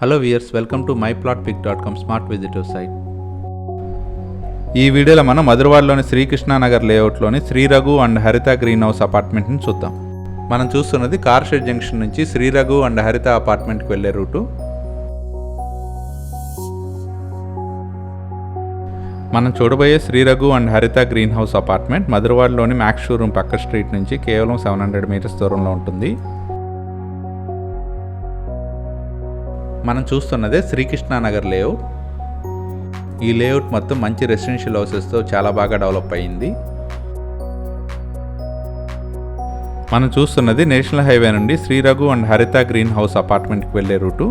Hello viewers, welcome to myplotpic.com smart visitor site. ఈ వీడియోలో మనం మధురవాడలోని శ్రీకృష్ణానగర్ లేఅవుట్లోని Sri Raghu and Haritha green house అపార్ట్మెంట్ని చూద్దాం. మనం చూస్తున్నది కార్ షెడ్ జంక్షన్ నుంచి శ్రీ రఘు అండ్ హరిత అపార్ట్మెంట్కి వెళ్ళే రూటు. మనం చూడబోయే Shri Raghu and Haritha green house apartment మధురవాడలోని మ్యాక్స్ షోరూమ్ పక్క స్ట్రీట్ నుంచి కేవలం 700 మీటర్స్ దూరంలో ఉంటుంది. మనం చూస్తున్నదే శ్రీకృష్ణానగర్ లేఅవుట్. ఈ లేఅవుట్ మొత్తం మంచి రెసిడెన్షియల్ హౌసెస్తో చాలా బాగా డెవలప్ అయ్యింది. మనం చూస్తున్నది నేషనల్ హైవే నుండి Shri Raghu and Haritha green house అపార్ట్మెంట్కి వెళ్ళే route.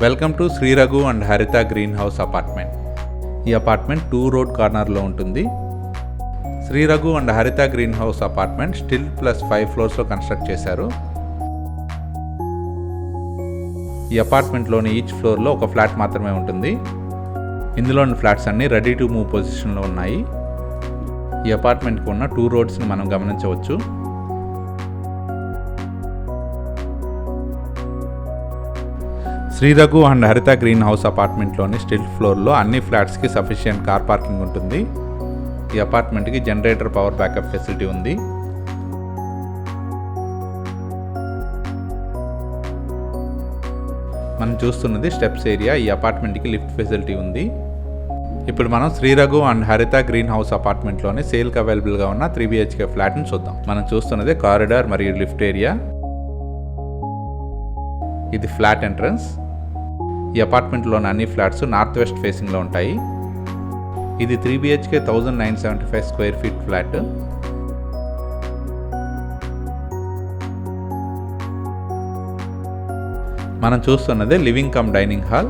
Welcome to Shri Raghu and Haritha green house apartment. ఈ అపార్ట్మెంట్ 2 రోడ్ కార్నర్లో ఉంటుంది. Shri Raghu and Haritha green house apartment stilt plus 5 ఫ్లోర్స్లో కన్స్ట్రక్ట్ చేశారు. ఈ అపార్ట్మెంట్లోని ఈచ్ ఫ్లోర్లో ఒక ఫ్లాట్ మాత్రమే ఉంటుంది. ఇందులోని ఫ్లాట్స్ అన్నీ రెడీ టు మూవ్ పొజిషన్లో ఉన్నాయి. ఈ అపార్ట్మెంట్కి ఉన్న 2 రోడ్స్ని మనం గమనించవచ్చు. Shri Raghu and Haritha green house అపార్ట్మెంట్లోని still ఫ్లోర్లో అన్ని ఫ్లాట్స్కి సఫిషియెంట్ కార్ పార్కింగ్ ఉంటుంది. ఈ అపార్ట్మెంట్కి జనరేటర్ పవర్ బ్యాకప్ ఫెసిలిటీ ఉంది. మనం చూస్తున్నది స్టెప్స్ ఏరియా. ఈ అపార్ట్మెంట్కి లిఫ్ట్ ఫెసిలిటీ ఉంది. ఇప్పుడు మనం Shri Raghu and Haritha green house అపార్ట్మెంట్లోని సేల్కి అవైలబుల్గా ఉన్న 3 BHK ఫ్లాట్ని చూద్దాం. మనం చూస్తున్నది కారిడార్ మరియు లిఫ్ట్ ఏరియా. ఇది ఫ్లాట్ ఎంట్రన్స్. ఈ అపార్ట్మెంట్లోని అన్ని ఫ్లాట్స్ నార్త్ వెస్ట్ ఫేసింగ్లో ఉంటాయి. ఇది 3 BHK 1975 స్క్వేర్ ఫీట్ ఫ్లాట్. మనం చూస్తున్నదే లివింగ్ కమ్ డైనింగ్ హాల్.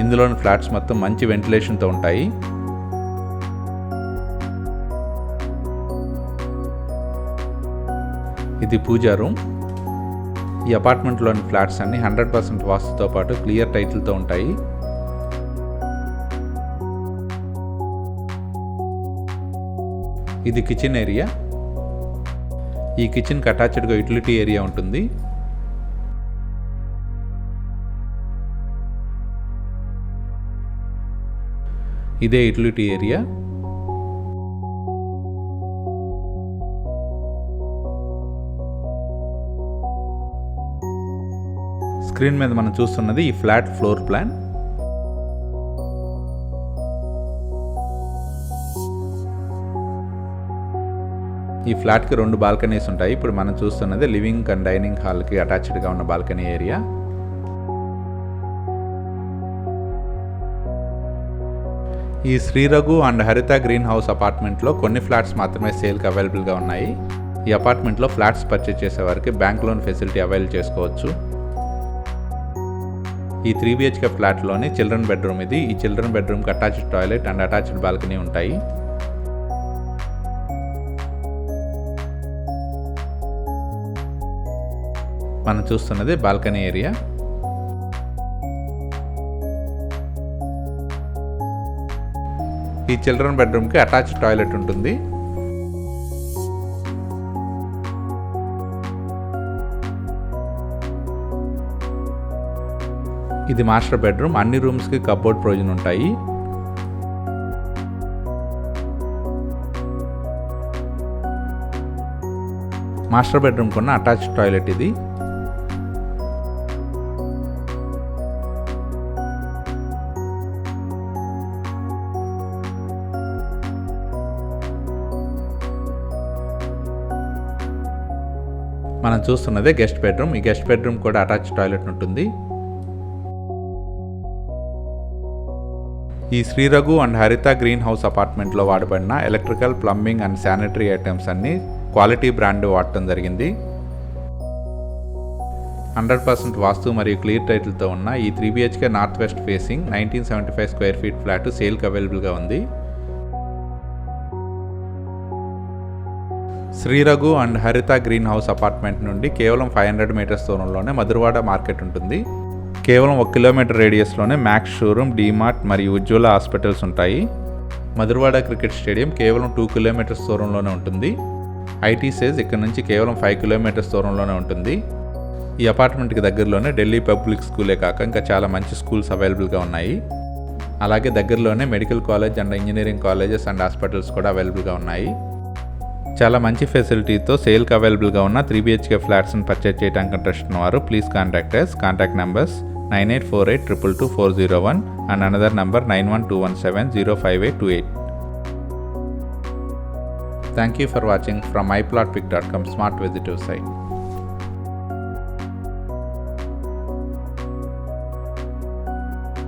ఇందులోని ఫ్లాట్స్ మొత్తం మంచి వెంటిలేషన్తో ఉంటాయి. ఇది పూజా రూమ్. ఈ అపార్ట్మెంట్లోని ఫ్లాట్స్ అన్ని 100% వాస్తుతో పాటు క్లియర్ టైటిల్తో ఉంటాయి. ఇది కిచెన్ ఏరియా. ఈ కిచెన్కి అటాచ్డ్గా యూటిలిటీ ఏరియా ఉంటుంది. ఇదే యూటిలిటీ ఏరియా. స్క్రీన్ మీద మనం చూస్తున్నది ఈ ఫ్లాట్ ఫ్లోర్ ప్లాన్. ఈ ఫ్లాట్కి 2 బాల్కనీస్ ఉంటాయి. ఇప్పుడు మనం చూస్తున్నది లివింగ్ అండ్ డైనింగ్ హాల్కి అటాచ్డ్గా ఉన్న బాల్కనీ ఏరియా. ఈ Shri Raghu and Haritha green house అపార్ట్మెంట్లో కొన్ని ఫ్లాట్స్ మాత్రమే సేల్కి అవైలబుల్గా ఉన్నాయి. ఈ అపార్ట్మెంట్లో ఫ్లాట్స్ పర్చేజ్ చేసే వారికి బ్యాంక్ లోన్ ఫెసిలిటీ అవైల్ చేసుకోవచ్చు. ఈ 3 BHK ఫ్లాట్లోని చిల్డ్రన్ బెడ్రూమ్ ఇది. ఈ చిల్డ్రన్ బెడ్రూమ్కి attached toilet and attached balcony ఉంటాయి. మనం చూస్తున్నది బాల్కనీ ఏరియా. ఈ చిల్డ్రన్ బెడ్రూమ్కి అటాచ్డ్ టాయిలెట్ ఉంటుంది. ఇది మాస్టర్ బెడ్రూమ్. అన్ని రూమ్స్కి కబోర్డ్ ప్రొవిజన్ ఉంటాయి. మాస్టర్ బెడ్రూమ్ కొన్న అటాచ్డ్ టాయిలెట్ ఇది. మనం చూస్తున్నదే గెస్ట్ బెడ్రూమ్. ఈ గెస్ట్ బెడ్రూమ్ కూడా అటాచ్డ్ టాయిలెట్ ఉంటుంది. ఈ Shri Raghu and Haritha green house అపార్ట్మెంట్లో వాడబడిన electrical, plumbing and sanitary items అన్ని క్వాలిటీ బ్రాండ్ వాడటం జరిగింది. 100% వాస్తు మరియు క్లియర్ టైటిల్తో ఉన్న ఈ 3 BHK north west facing 1975 square feet flat సేల్కి అవైలబుల్గా ఉంది. Shri Raghu and Haritha green house apartment నుండి కేవలం 500 మీటర్స్ దూరంలోనే మధురవాడ మార్కెట్ ఉంటుంది. కేవలం 1 కిలోమీటర్ రేడియస్లోనే మ్యాక్స్ షోరూమ్, డీమార్ట్ మరియు ఉజ్వల హాస్పిటల్స్ ఉంటాయి. మధురవాడ క్రికెట్ స్టేడియం కేవలం 2 కిలోమీటర్స్ దూరంలోనే ఉంటుంది. ఐటీ సేజ్ ఇక్కడ నుంచి కేవలం 5 కిలోమీటర్స్ దూరంలోనే ఉంటుంది. ఈ అపార్ట్మెంట్కి దగ్గరలోనే ఢిల్లీ పబ్లిక్ స్కూలే కాక ఇంకా చాలా మంచి స్కూల్స్ అవైలబుల్గా ఉన్నాయి. అలాగే దగ్గరలోనే medical college and engineering colleges and hospitals కూడా అవైలబుల్గా ఉన్నాయి. చాలా మంచి ఫెసిలిటీతో సేల్కి అవైలబుల్గా ఉన్న 3 BHK ఫ్లాట్స్ని పర్చేజ్ చేయడానికి ఇంట్రెస్ట్ ఉన్నవారు please contact us. Contact numbers 9848222401 and another number 91217058828. Thank you for watching from myplotpic.com smart visitor site.